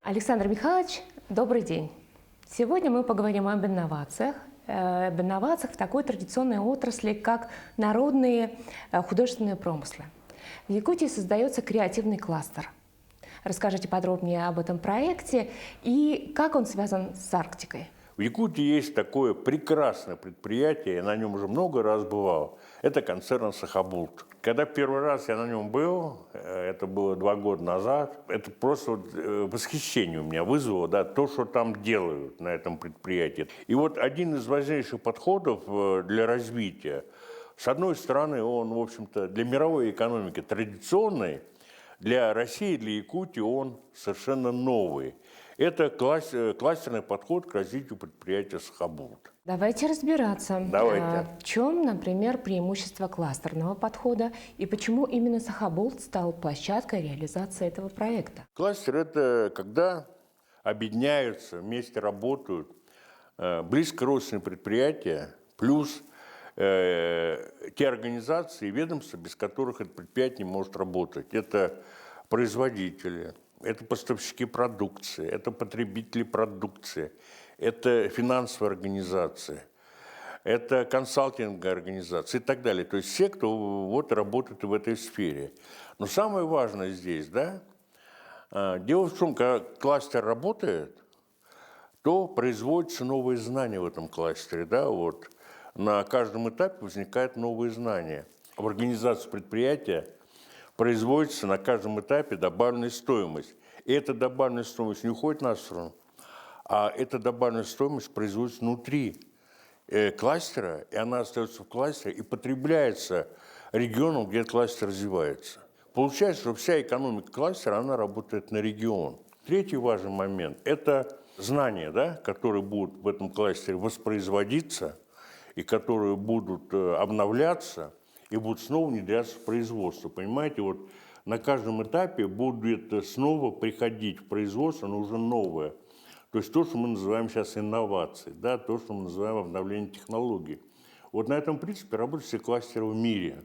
Александр Михайлович, добрый день. Сегодня мы поговорим об инновациях в такой традиционной отрасли, как народные художественные промыслы. В Якутии создается креативный кластер. Расскажите подробнее об этом проекте и как он связан с Арктикой. В Якутии есть такое прекрасное предприятие, я на нем уже много раз бывал. Это концерн «Сахабулт». Когда первый раз я на нем был, это было 2 года назад, это просто восхищение у меня вызвало, да, то, что там делают на этом предприятии. И вот один из важнейших подходов для развития, с одной стороны, он, в общем-то, для мировой экономики традиционный, для России, для Якутии он совершенно новый. Это кластерный подход к развитию предприятия «Сахабулт». Давайте разбираться. Давайте. В чем, например, преимущество кластерного подхода и почему именно Сахабулт стал площадкой реализации этого проекта? Кластер – это когда объединяются, вместе работают близко родственные предприятия, плюс те организации и ведомства, без которых это предприятие не может работать. Это производители, это поставщики продукции, это потребители продукции, это финансовые организации, это консалтинговые организации и так далее. То есть все, кто вот работает в этой сфере. Но самое важное здесь, да, дело в том, когда кластер работает, то производятся новые знания в этом кластере, да, вот. На каждом этапе возникают новые знания. В организации предприятия производится на каждом этапе добавленная стоимость. И эта добавленная стоимость не уходит на сторону, а эта добавленная стоимость производится внутри кластера, и она остается в кластере и потребляется регионом, где этот кластер развивается. Получается, что вся экономика кластера, она работает на регион. Третий важный момент – это знания, да, которые будут в этом кластере воспроизводиться и которые будут обновляться и будут снова внедряться в производство. Понимаете, вот на каждом этапе будет снова приходить в производство, но уже новое. То есть то, что мы называем сейчас инновацией, да, то, что мы называем обновлением технологий. Вот на этом принципе работают все кластеры в мире.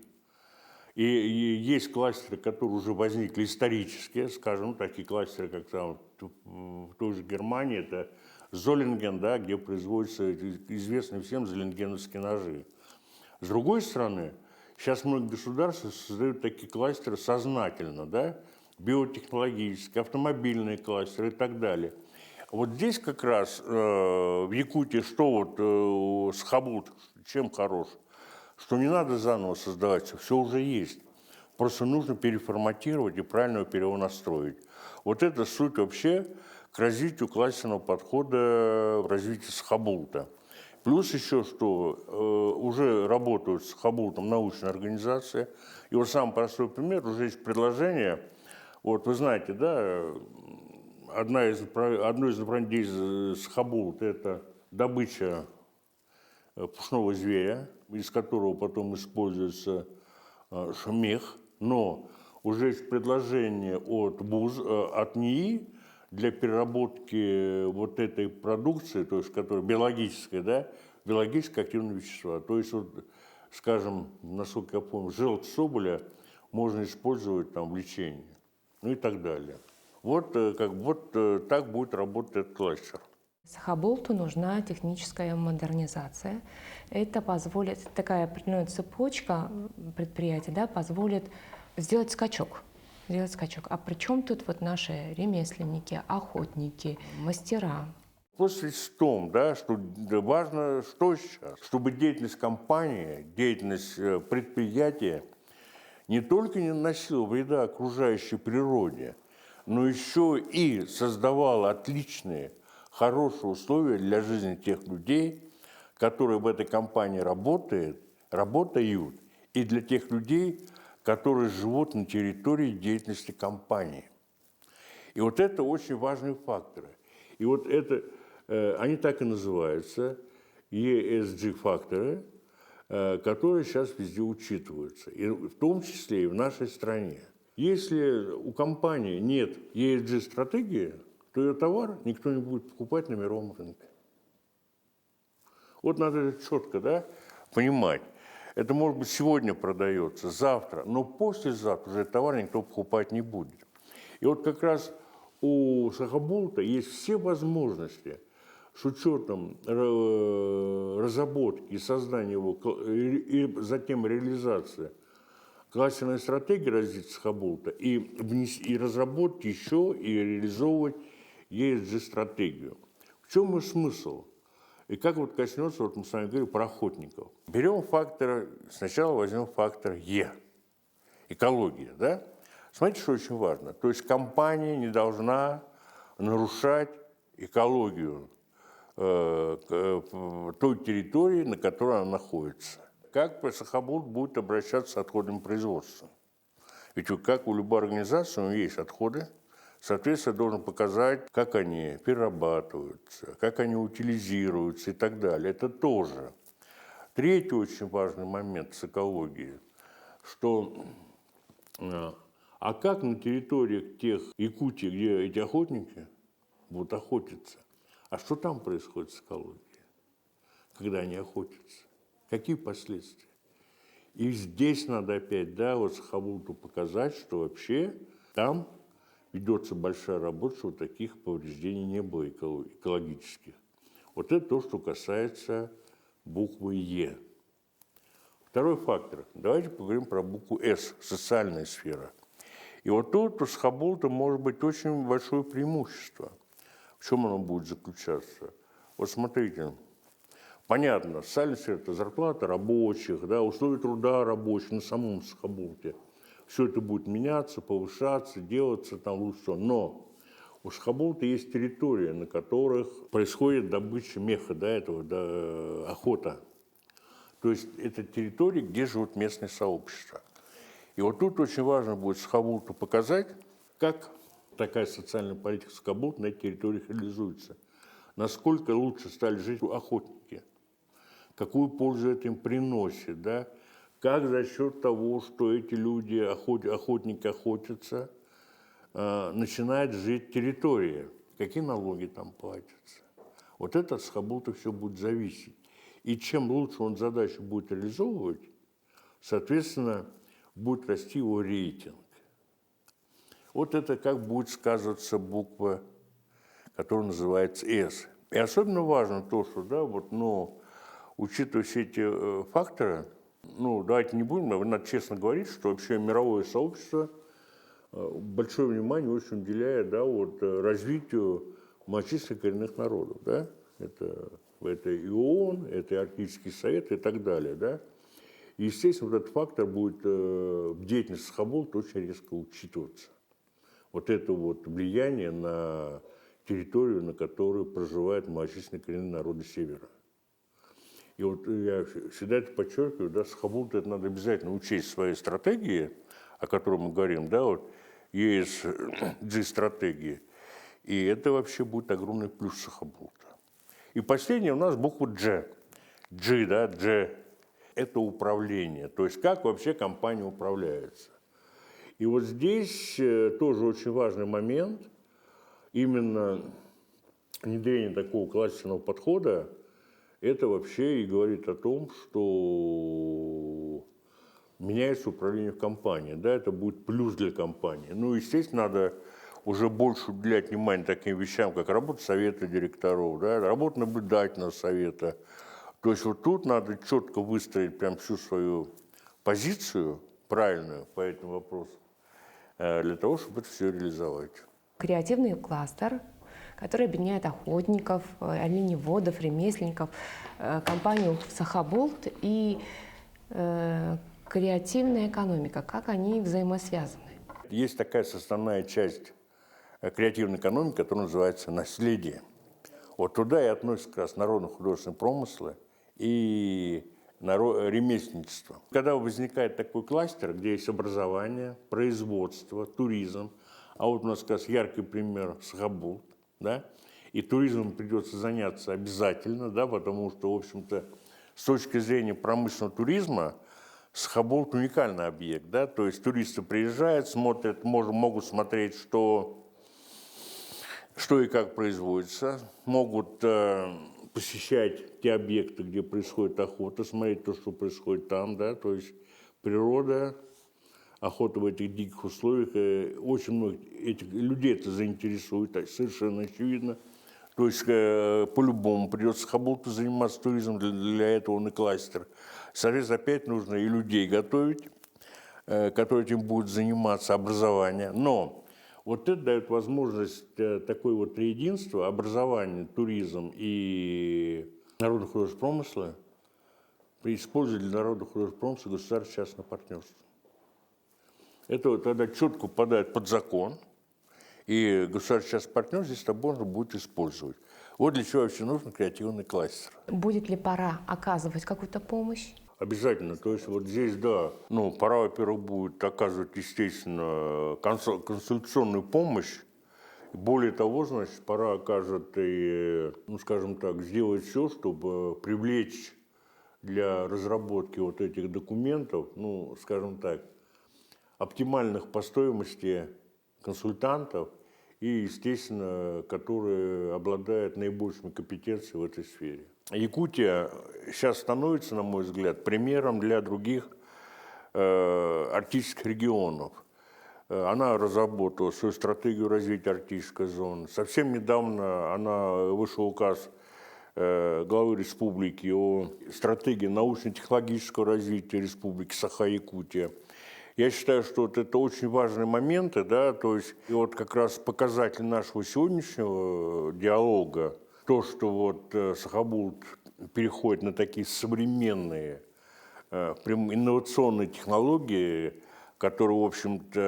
И есть кластеры, которые уже возникли исторически, скажем, такие кластеры, как там в той же Германии, это Золлинген, да, где производятся известные всем золлингеновские ножи. С другой стороны, сейчас многие государства создают такие кластеры сознательно, да, биотехнологические, автомобильные кластеры и так далее. Вот здесь как раз в Якутии что вот Сахабулт, чем хорош? Что не надо заново создавать, все уже есть. Просто нужно переформатировать и правильно его перенастроить. Вот это суть вообще к развитию классерного подхода в развитии Сахабулта. Плюс еще, что уже работают с Сахабултом научные организации. И вот самый простой пример, уже есть предложение, вот вы знаете, да, одно из направлений действий Сахабулта – это добыча пушного зверя, из которого потом используется мех, но уже есть предложение от от НИИ для переработки вот этой продукции, то есть которая биологическая, да, биологически активные вещества. То есть, вот, скажем, насколько я помню, желчь соболя можно использовать там в лечении, ну и так далее. Вот, так будет работать этот кластер. Сахабулту нужна техническая модернизация. Это позволит, такая определенная цепочка предприятий, да, позволит сделать скачок. А при чем тут вот наши ремесленники, охотники, мастера? Вопрос в том, да, что важно, что сейчас, чтобы деятельность компании, деятельность предприятия не только не наносила вреда окружающей природе, но еще и создавала отличные, хорошие условия для жизни тех людей, которые в этой компании работают, и для тех людей, которые живут на территории деятельности компании. И вот это очень важные факторы. И вот это, они так и называются, ESG-факторы, которые сейчас везде учитываются, и в том числе и в нашей стране. Если у компании нет ESG-стратегии, то ее товар никто не будет покупать на мировом рынке. Вот надо это четко, да, понимать. Это, может быть, сегодня продается, завтра, но послезавтра уже товар никто покупать не будет. И вот как раз у Сахабулта есть все возможности с учетом разработки и создания его, и затем реализации кластерной стратегии развития Сахабулта и разработать еще и реализовывать ESG-стратегию. В чем ее смысл? И как вот коснется, вот мы с вами говорим про охотников. Берем фактор, сначала возьмем фактор Е, экология, да? Смотрите, что очень важно. То есть компания не должна нарушать экологию той территории, на которой она находится. Как Сахабулт будет обращаться с отходами производства? Ведь как у любой организации, у него есть отходы, соответственно, должен показать, как они перерабатываются, как они утилизируются и так далее. Это тоже. Третий очень важный момент с экологией, что а как на территориях тех Якутии, где эти охотники будут охотиться, а что там происходит с экологией, когда они охотятся? Какие последствия? И здесь надо опять, да, вот Сахабулту показать, что вообще там ведется большая работа, что таких повреждений не было экологических. Вот это то, что касается буквы Е. Второй фактор. Давайте поговорим про букву С, социальная сфера. И вот тут у Сахабулта может быть очень большое преимущество. В чем оно будет заключаться? Вот смотрите, понятно, социальная сфера – это зарплата рабочих, да, условия труда рабочих на самом Сахабулте. Все это будет меняться, повышаться, делаться там лучше. Но у Сахабулта есть территории, на которых происходит добыча меха, да, этого, да, охота. То есть это территории, где живут местные сообщества. И вот тут очень важно будет Сахабулту показать, как такая социальная политика Сахабулта на этих территориях реализуется. Насколько лучше стали жить охотники, какую пользу это им приносит, да? Как за счет того, что эти люди, охотники охотятся, начинает жить территория, какие налоги там платятся. Вот это от Сахабулта все будет зависеть. И чем лучше он задачу будет реализовывать, соответственно, будет расти его рейтинг. Вот это как будет сказываться буква, которая называется «С». И особенно важно то, что, да, вот, но, учитывая все эти факторы, ну, давайте не будем, надо честно говорить, что вообще мировое сообщество большое внимание очень уделяет, да, вот, развитию малочисленных коренных народов, да, это и ООН, это и Арктический совет и так далее, да. И, естественно, вот этот фактор будет в деятельности Сахабулта очень резко учитываться. Вот это вот влияние на территорию, на которой проживают малочисленные коренные народы Севера. И вот я всегда это подчеркиваю, да, Сахабулту это надо обязательно учесть в своей стратегии, о которой мы говорим, да, вот ESG-стратегии. И это вообще будет огромный плюс Сахабулта. И последнее у нас буква G. G, да, G – это управление. То есть как вообще компания управляется. И вот здесь тоже очень важный момент, именно внедрение такого классического подхода, это вообще и говорит о том, что меняется управление в компании, да, это будет плюс для компании. Ну, естественно, надо уже больше уделять внимание таким вещам, как работа совета директоров, да, работа наблюдательного совета. То есть вот тут надо четко выстроить прям всю свою позицию правильную по этому вопросу, для того, чтобы это все реализовать. Креативный кластер, который объединяет охотников, оленеводов, ремесленников, компанию Сахабулт и креативная экономика. Как они взаимосвязаны? Есть такая составная часть креативной экономики, которая называется наследие. Вот туда и относятся как раз народно-художественные промыслы и ремесленничество. Когда возникает такой кластер, где есть образование, производство, туризм, а вот у нас как раз яркий пример Сахабулт, да, и туризмом придется заняться обязательно, да, потому что, в общем-то, с точки зрения промышленного туризма Сахабулт уникальный объект, да, то есть туристы приезжают, смотрят, могут смотреть, что и как производится, могут посещать те объекты, где происходит охота, смотреть то, что происходит там, да, то есть природа, охота в этих диких условиях. Очень многих этих людей это заинтересует, совершенно очевидно. То есть по-любому придется Хабулту заниматься туризмом, для этого он и кластер. Соответственно, опять нужно и людей готовить, которые этим будут заниматься, образование. Но вот это дает возможность такой вот триединства, образование, туризм и народных художественных промысла, при использовании для народных художественных промысла государственно-частного партнерства. Это вот тогда четко попадает под закон, и государственно-частный партнер здесь можно будет использовать. Вот для чего вообще нужен креативный кластер. Будет ли пора оказывать какую-то помощь? Обязательно. То есть вот здесь, да, пора, во-первых, будет оказывать, естественно, консультационную помощь. Более того, значит, пора окажет и, скажем так, сделать все, чтобы привлечь для разработки вот этих документов, скажем так, оптимальных по стоимости консультантов и, естественно, которые обладают наибольшими компетенциями в этой сфере. Якутия сейчас становится, на мой взгляд, примером для других арктических регионов. Она разработала свою стратегию развития арктической зоны. Совсем недавно вышел указ главы республики о стратегии научно-технологического развития республики Саха-Якутия. Я считаю, что вот это очень важные моменты, да, то есть и вот как раз показатель нашего сегодняшнего диалога, то, что вот Сахабулт переходит на такие современные инновационные технологии, которые, в общем-то,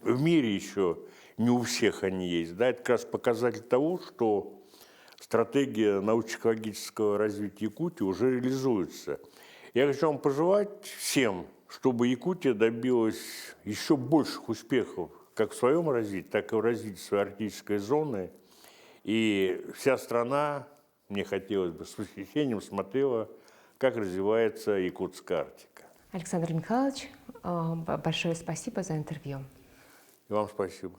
в мире еще не у всех они есть, да, это как раз показатель того, что стратегия научно-технологического развития Якутии уже реализуется. Я хочу вам пожелать всем, чтобы Якутия добилась еще больших успехов как в своем развитии, так и в развитии своей арктической зоны. И вся страна, мне хотелось бы, с восхищением смотрела, как развивается якутская Арктика. Александр Михайлович, большое спасибо за интервью. И вам спасибо.